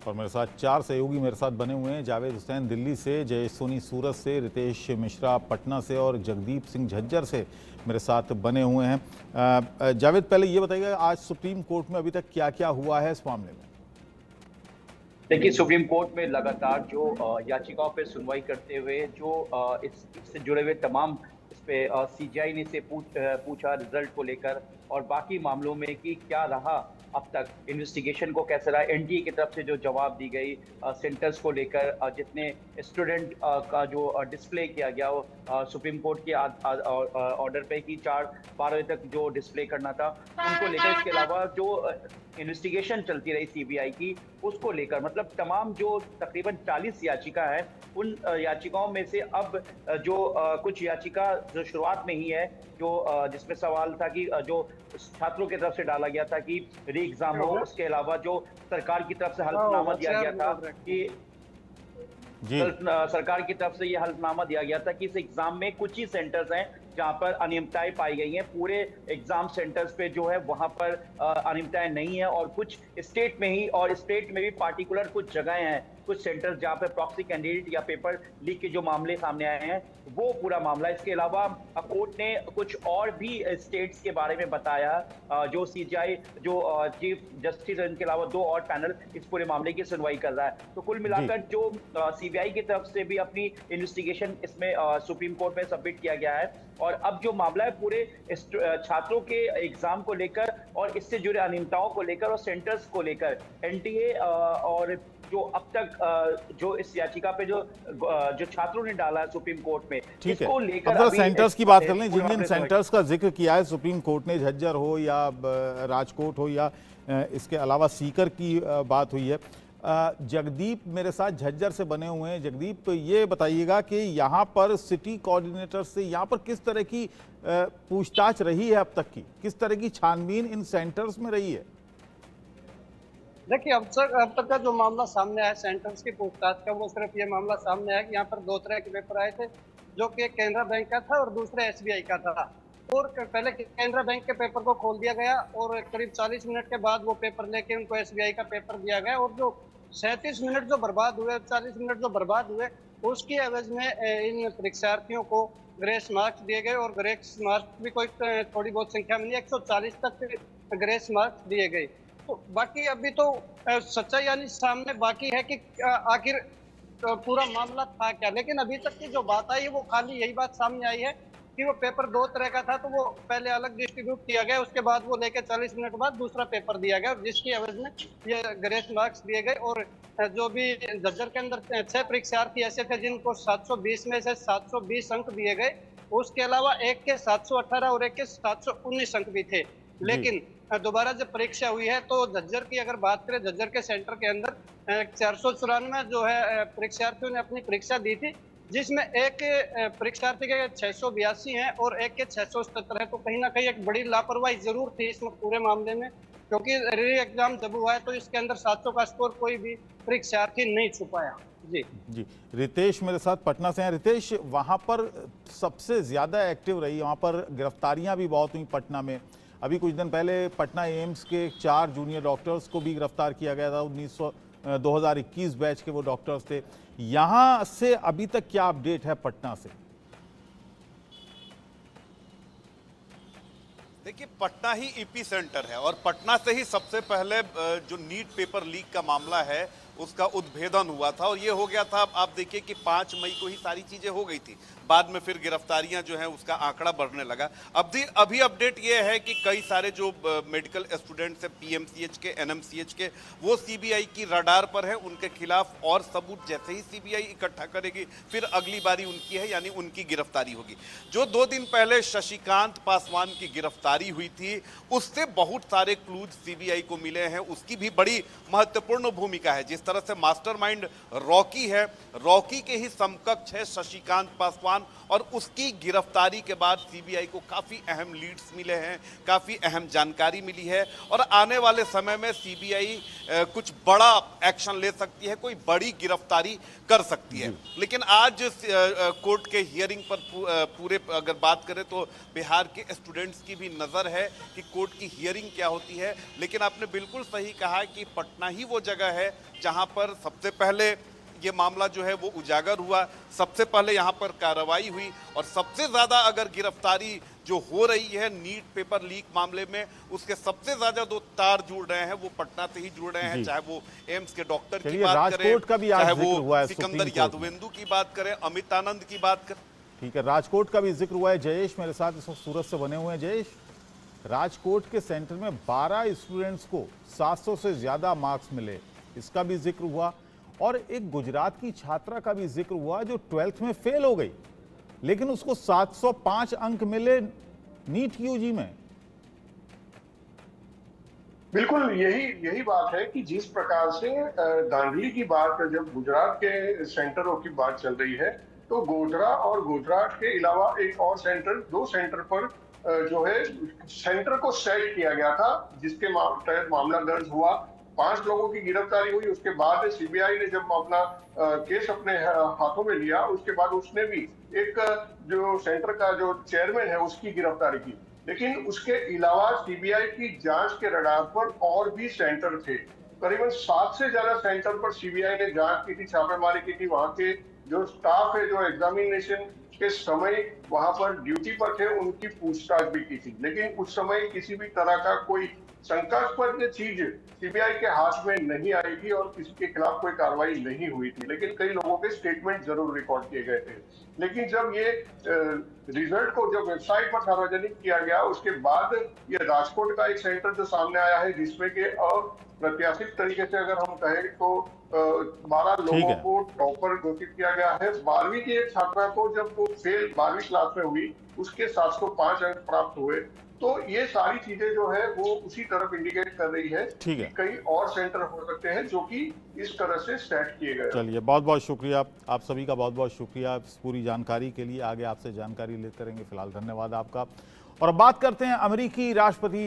और मेरे साथ 4 सहयोगी मेरे साथ बने हुए हैं। जावेद हुसैन दिल्ली से, जयेश सोनी सूरत से, रितेश मिश्रा पटना से और जगदीप सिंह झज्जर से मेरे साथ बने हुए हैं। जावेद, पहले ये बताइएगा, आज सुप्रीम कोर्ट में अभी तक क्या क्या हुआ है इस मामले में? देखिए, सुप्रीम कोर्ट में लगातार जो याचिकाओं पे सुनवाई करते हुए जो इससे जुड़े हुए तमाम इस पे सीजीआई ने से पूछा रिजल्ट को लेकर और बाकी मामलों में कि क्या रहा अब तक इन्वेस्टिगेशन को कैसे रहा, एनटीए की तरफ से जो जवाब दी गई सेंटर्स को लेकर जितने स्टूडेंट का जो डिस्प्ले किया गया वो सुप्रीम कोर्ट के ऑर्डर पे कि 4-12 बजे तक जो डिस्प्ले करना था उनको लेकर, इसके अलावा जो इन्वेस्टिगेशन चलती रही सीबीआई की उसको लेकर, मतलब तमाम जो तकरीबन 40 याचिका है उन याचिकाओं में से अब जो कुछ याचिका जो शुरुआत में ही है जो जिसमें सवाल था कि जो छात्रों की तरफ से डाला गया था कि री एग्जाम हो, उसके अलावा जो सरकार की तरफ से हल्फनामा दिया गया था कि सरकार की तरफ से ये हल्फनामा दिया गया था कि इस एग्जाम में कुछ ही सेंटर्स हैं जहां पर अनियमितताएं पाई गई हैं, पूरे एग्जाम सेंटर्स पे जो है वहां पर अनियमितताएं नहीं है और कुछ स्टेट में ही, और स्टेट में भी पार्टिकुलर कुछ जगहें हैं, कुछ सेंटर्स जहां पर प्रॉक्सी कैंडिडेट या पेपर लीक के जो मामले सामने आए हैं वो पूरा मामला। इसके अलावा कोर्ट ने कुछ और भी स्टेट्स के बारे में बताया, जो सीजीआई जो चीफ जस्टिस इनके अलावा 2 और पैनल इस पूरे मामले की सुनवाई कर रहा है। तो कुल मिलाकर जो सीबीआई की तरफ से भी अपनी इन्वेस्टिगेशन इसमें सुप्रीम कोर्ट में सबमिट किया गया है और अब जो मामला है पूरे छात्रों के एग्जाम को लेकर और इससे जुड़े अनियमितताओं को लेकर और सेंटर्स को लेकर एनटीए और जो अब तक जो इस याचिका पे जो छात्रों ने डाला है सुप्रीम कोर्ट में, इसको लेकर अब सेंटर्स की बात कर लें। जिन जिन सेंटर्स का जिक्र किया है सुप्रीम कोर्ट ने, झज्जर हो या राजकोट हो या इसके अलावा सीकर की बात हुई है। जगदीप मेरे साथ झज्जर से बने हुए हैं। जगदीप, ये बताइएगा कि यहाँ पर सिटी कोऑर्डिनेटर से यहाँ पर किस तरह की पूछताछ रही है अब तक की, किस तरह की छानबीन इन सेंटर्स में रही है? देखिए, अब तक का जो मामला सामने आया सेंटर्स की पूछताछ का, वो सिर्फ ये मामला सामने आया कि यहाँ पर 2 तरह के पेपर आए थे, जो कि एक केनरा बैंक का था और दूसरा एसबीआई का था। और पहले केनरा बैंक के पेपर को खोल दिया गया और करीब 40 मिनट के बाद वो पेपर लेके उनको एसबीआई का पेपर दिया गया और जो 37 मिनट जो बर्बाद हुए, 40 मिनट जो बर्बाद हुए, उसकी एवज में इन परीक्षार्थियों को ग्रेस मार्क्स दिए गए और ग्रेस मार्क्स भी कोई थोड़ी बहुत संख्या मिली, 140 तक ग्रेस मार्क्स दिए गए। तो बाकी अभी तो सच्चाई यानी सामने बाकी है कि आखिर पूरा मामला था क्या, लेकिन अभी तक की जो बात आई है वो खाली यही बात सामने आई है कि वो पेपर 2 तरह का था, तो वो पहले अलग डिस्ट्रीब्यूट किया गया, उसके बाद वो लेके 40 मिनट बाद दूसरा पेपर दिया गया और जिसकी एवज में ये ग्रेस मार्क्स दिए गए। और जो भी झज्जर के अंदर 6 परीक्षार्थी ऐसे थे जिनको 720 में से 720 अंक दिए गए, उसके अलावा एक के 718 और एक के 719 अंक भी थे। लेकिन दोबारा जब परीक्षा हुई है तो झज्जर की अगर बात करें, झज्जर के सेंटर के अंदर 494 जो है परीक्षार्थियों ने अपनी परीक्षा दी थी, जिसमें एक परीक्षार्थी के 682 हैं और एक के 677 है। तो कहीं ना कहीं एक बड़ी लापरवाही जरूर थी इसमें पूरे मामले में, क्योंकि री एग्जाम जब हुआ है तो इसके अंदर 700 का स्कोर कोई भी परीक्षार्थी नहीं छुपाया। जी, रितेश मेरे साथ पटना से हैं। रितेश, वहां पर सबसे ज्यादा एक्टिव रही, वहां पर गिरफ्तारियां भी बहुत हुई पटना में। अभी कुछ दिन पहले पटना एम्स के 4 जूनियर डॉक्टर्स को भी गिरफ्तार किया गया था। 2021 बैच के वो डॉक्टर्स थे। यहां से अभी तक क्या अपडेट है पटना से? देखिए, पटना ही ईपी सेंटर है और पटना से ही सबसे पहले जो नीट पेपर लीक का मामला है उसका उद्भेदन हुआ था और ये हो गया था। आप देखिए कि 5 मई को ही सारी चीजें हो गई थी, बाद में फिर गिरफ्तारियां जो हैं उसका आंकड़ा बढ़ने लगा। अभी अपडेट ये है कि कई सारे जो मेडिकल स्टूडेंट्स हैं पीएमसीएच के, एनएमसीएच के, वो सीबीआई की रडार पर है। उनके खिलाफ और सबूत जैसे ही सीबीआई इकट्ठा करेगी फिर अगली बारी उनकी है, यानी उनकी गिरफ्तारी होगी। जो 2 दिन पहले शशिकांत पासवान की गिरफ्तारी हुई थी उससे बहुत सारे क्लूज सीबीआई को मिले हैं, उसकी भी बड़ी महत्वपूर्ण भूमिका है। जिस तरह से मास्टरमाइंड रॉकी है, रॉकी के ही समकक्ष है शशिकांत पासवान और उसकी गिरफ्तारी के बाद सीबीआई को काफी अहम लीड्स मिले हैं, काफी अहम जानकारी मिली है और आने वाले समय में सीबीआई कुछ बड़ा एक्शन ले सकती है, कोई बड़ी गिरफ्तारी कर सकती है। लेकिन आज कोर्ट के हियरिंग पर पूरे अगर बात करें तो बिहार के स्टूडेंट्स की भी नजर है कि कोर्ट की हियरिंग क्या होती है। लेकिन आपने बिल्कुल सही कहा कि पटना ही वो जगह है जहां जहां पर सबसे पहले ये मामला जो है वो उजागर हुआ, सबसे पहले यहां पर कार्रवाई हुई और सबसे ज्यादा अगर गिरफ्तारी जो हो रही है नीट पेपर लीक मामले में, उसके सबसे ज्यादा जो तार जुड़ रहे हैं वो पटना से ही जुड़ रहे हैं। चाहे वो एम्स के डॉक्टर की चलिए, बात करें, राजकोट का भी आज चाहे जिक्र हुआ वो है सिकंदर सुप्रीम कोर्ट यादवेंदु की बात करें, अमित आनंद की बात करें। ठीक है, राजकोट का भी जिक्र हुआ है। जयेश मेरे साथ इस वक्त सूरत से बने हुए हैं। जयेश, राजकोट के सेंटर में 12 स्टूडेंट्स को 700 से ज्यादा मार्क्स मिले, इसका भी जिक्र हुआ। और एक गुजरात की छात्रा का भी जिक्र हुआ जो 12th में फेल हो गई, लेकिन उसको 705 अंक मिले नीट यूजी में। बिल्कुल यही बात है कि जिस प्रकार से दांडली की बात, जब गुजरात के सेंटरों की बात चल रही है, तो गोधरा और गुजरात के अलावा एक और सेंटर, 2 सेंटर पर जो है सेंटर को सेट किया गया था, जिसके तहत मामला दर्ज हुआ। 5 लोगों की गिरफ्तारी हुई। उसके बाद सीबीआई ने जब अपना केस अपने हाथों में लिया, उसके बाद उसने भी एक जो सेंटर का जो चेयरमैन है उसकी गिरफ्तारी की। लेकिन उसके अलावा सीबीआई की जांच के रडार पर और भी सेंटर थे। करीबन 7 से ज्यादा सेंटर पर सीबीआई ने जांच की थी, छापेमारी की थी। वहां के जो स्टाफ है, जो एग्जामिनेशन के समय वहां पर ड्यूटी पर थे, उनकी पूछताछ भी की थी। लेकिन उस समय किसी भी तरह का कोई शंकास्पद चीज सीबीआई के हाथ में नहीं आई थी और किसी के खिलाफ कोई कार्रवाई नहीं हुई थी। लेकिन कई लोगों के स्टेटमेंट जरूर रिकॉर्ड किए गए थे। लेकिन जब ये रिजल्ट को जब वेबसाइट पर सार्वजनिक किया गया, उसके बाद ये राजकोट का एक सेंटर जो सामने आया है, जिसमें के अप्रत्याशित तरीके से अगर हम कहें तो 12 लोगों को टॉपर घोषित किया गया है। 12वीं की एक छात्रा को जब वो फेल 12वीं क्लास में हुई, उसके 705 अंक प्राप्त हुए। तो ये सारी चीजें जो है वो उसी तरफ इंडिकेट कर रही है कि कई और सेंटर हो सकते हैं जो कि इस तरह से सेट किए गए। चलिए, बहुत बहुत शुक्रिया आप सभी का, बहुत बहुत शुक्रिया इस पूरी जानकारी के लिए। आगे आपसे जानकारी लेते रहेंगे। फिलहाल धन्यवाद आपका। और अब बात करते हैं अमेरिकी राष्ट्रपति